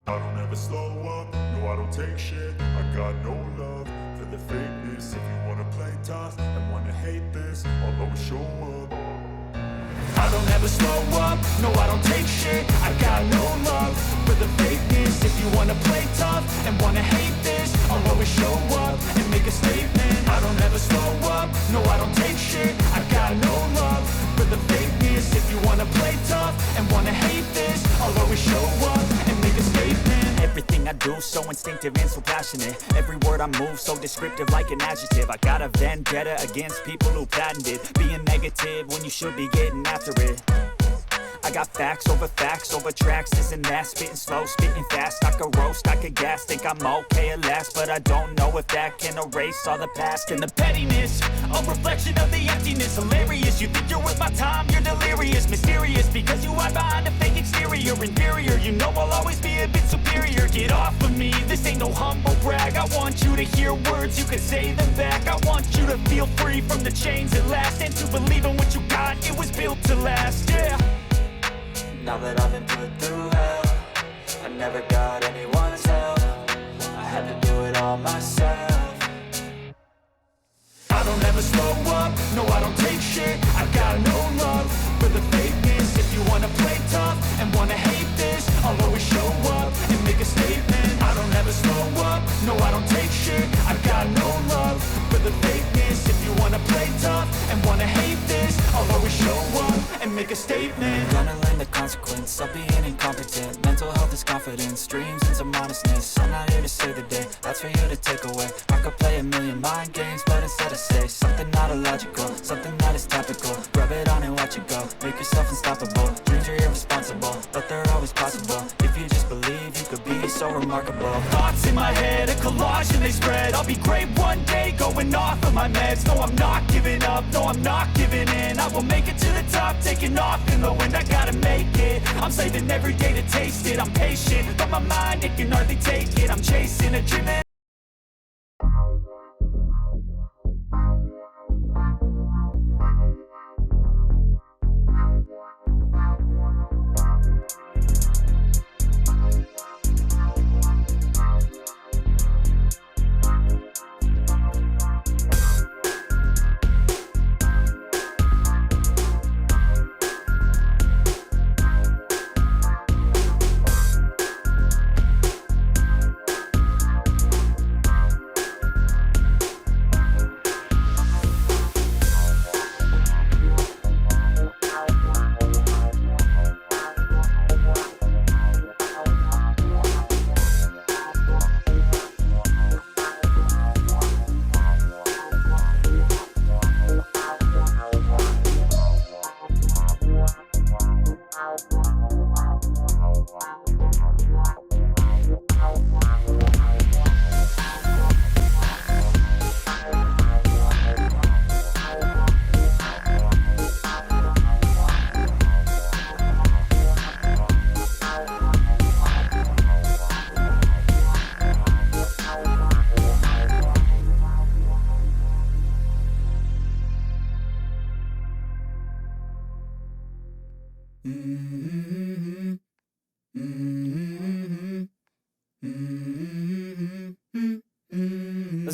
I don't ever slow up, no I don't take shit. I got no love for the fakeness. If you wanna play tough and wanna hate this, I'll always show up. I don't ever slow up, no I don't take shit. I got no love for the fakeness. If you wanna play tough and wanna hate this, I'll always show up and make a statement. I don't ever slow up, no I don't take shit. I got no love for the fakeness. If you wanna play tough and wanna hate this, I'll always show up and make a statement. Everything I do so instinctive and so passionate. Every word I move so descriptive like an adjective. I got a vendetta against people who patented being negative when you should be getting after it. I got facts over tracks, this and that. Spitting slow, spitting fast. I could roast, I could gas. Think I'm okay at last, but I don't know if that can erase all the past. And the pettiness, a reflection of the emptiness. Hilarious, you think you're worth my time, you're delirious. Mysterious, because you hide behind a fake exterior. Inferior, you know I'll always be a bit superior. Get off of me, this ain't no humble brag. I want you to hear words, you can say them back. I want you to feel free from the chains at last, and to believe in what you got, it was built to last, yeah. Now that I've been put through hell, I never got anyone's help. I had to do it all myself. I don't ever slow up, no I don't take shit. I got no love for the fakeness. If you wanna play tough and wanna hate this, I'll always show up and make a statement. I don't ever slow up, no I don't take shit. I got no love for the fakeness. If you wanna play tough and wanna hate this, I'll always show up and make a statement. Gonna learn the consequence of being incompetent. Mental health is confidence, dreams and some honestness. I'm not here to save the day, that's for you to take away. I could play a million mind games, but instead I say something not illogical, something that is topical. Rub it on and watch it go, make yourself unstoppable. Dreams are irresponsible, but they're always possible. If you just believe, you could be so remarkable. Thoughts in my head, a collage and they spread. I'll be great one day, going off of my meds. No, I'm not giving up, no, I'm not giving in. I will make it to the top, taking off in the wind. I gotta make it, I'm saving every day to taste it. I'm patient, but my mind, it can hardly take it. I'm chasing a dream that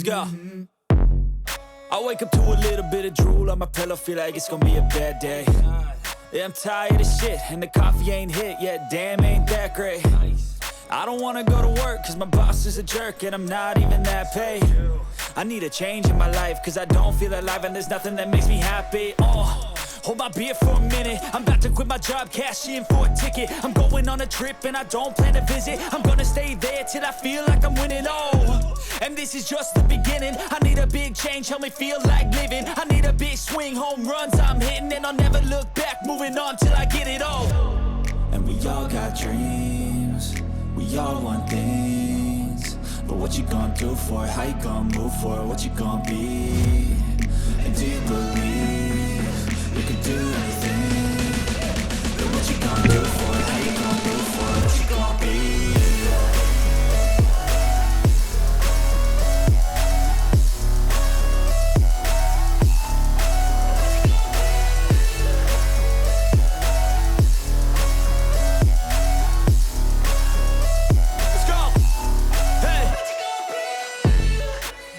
Let's go. I wake up to a little bit of drool on my pillow, feel like it's gonna be a bad day. Yeah, I'm tired of shit, and the coffee ain't hit yet, damn, ain't that great. I don't wanna go to work, cause my boss is a jerk, and I'm not even that paid. I need a change in my life, cause I don't feel alive, and there's nothing that makes me happy. Hold my beer for a minute, I'm about to quit my job, cash in for a ticket. I'm going on a trip and I don't plan to visit. I'm gonna stay there till I feel like I'm winning, and this is just the beginning. I need a big change, help me feel like living. I need a big swing, home runs I'm hitting, and I'll never look back, moving on till I get it all. And we all got dreams, we all want things, but what you gonna do for it? How you gonna move for it? What you gonna be? And do you believe you can do anything? But what you gonna do for it? How you gonna move for it? What you gonna be?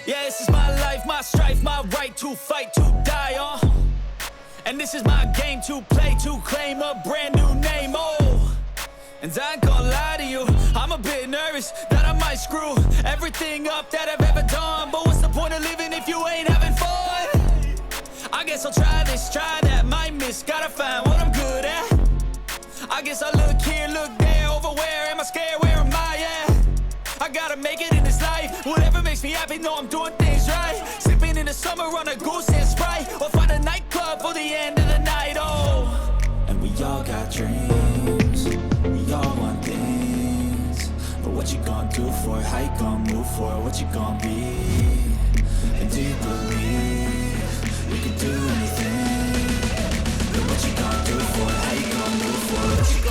Yeah, this is my life, my strife, my right to fight, to die on. And this is my game to play, to claim a brand new name, And I ain't gonna lie to you, I'm a bit nervous that I might screw everything up that I've ever done. But what's the point of living if you ain't having fun? I guess I'll try this, try that, might miss, gotta find what I'm good at. I guess I look here, look there, over where am I scared, where am I at? I gotta make it in this life, whatever makes me happy, know I'm doing things right. Sipping in the summer on a goose and Sprite, or find a nightclub for the end of the night, And we all got dreams, we all want things, but what you gonna do for it? How you gonna move for it? What you gonna be? And do you believe you can do anything? But what you gonna do for it? How you gonna move for it? What you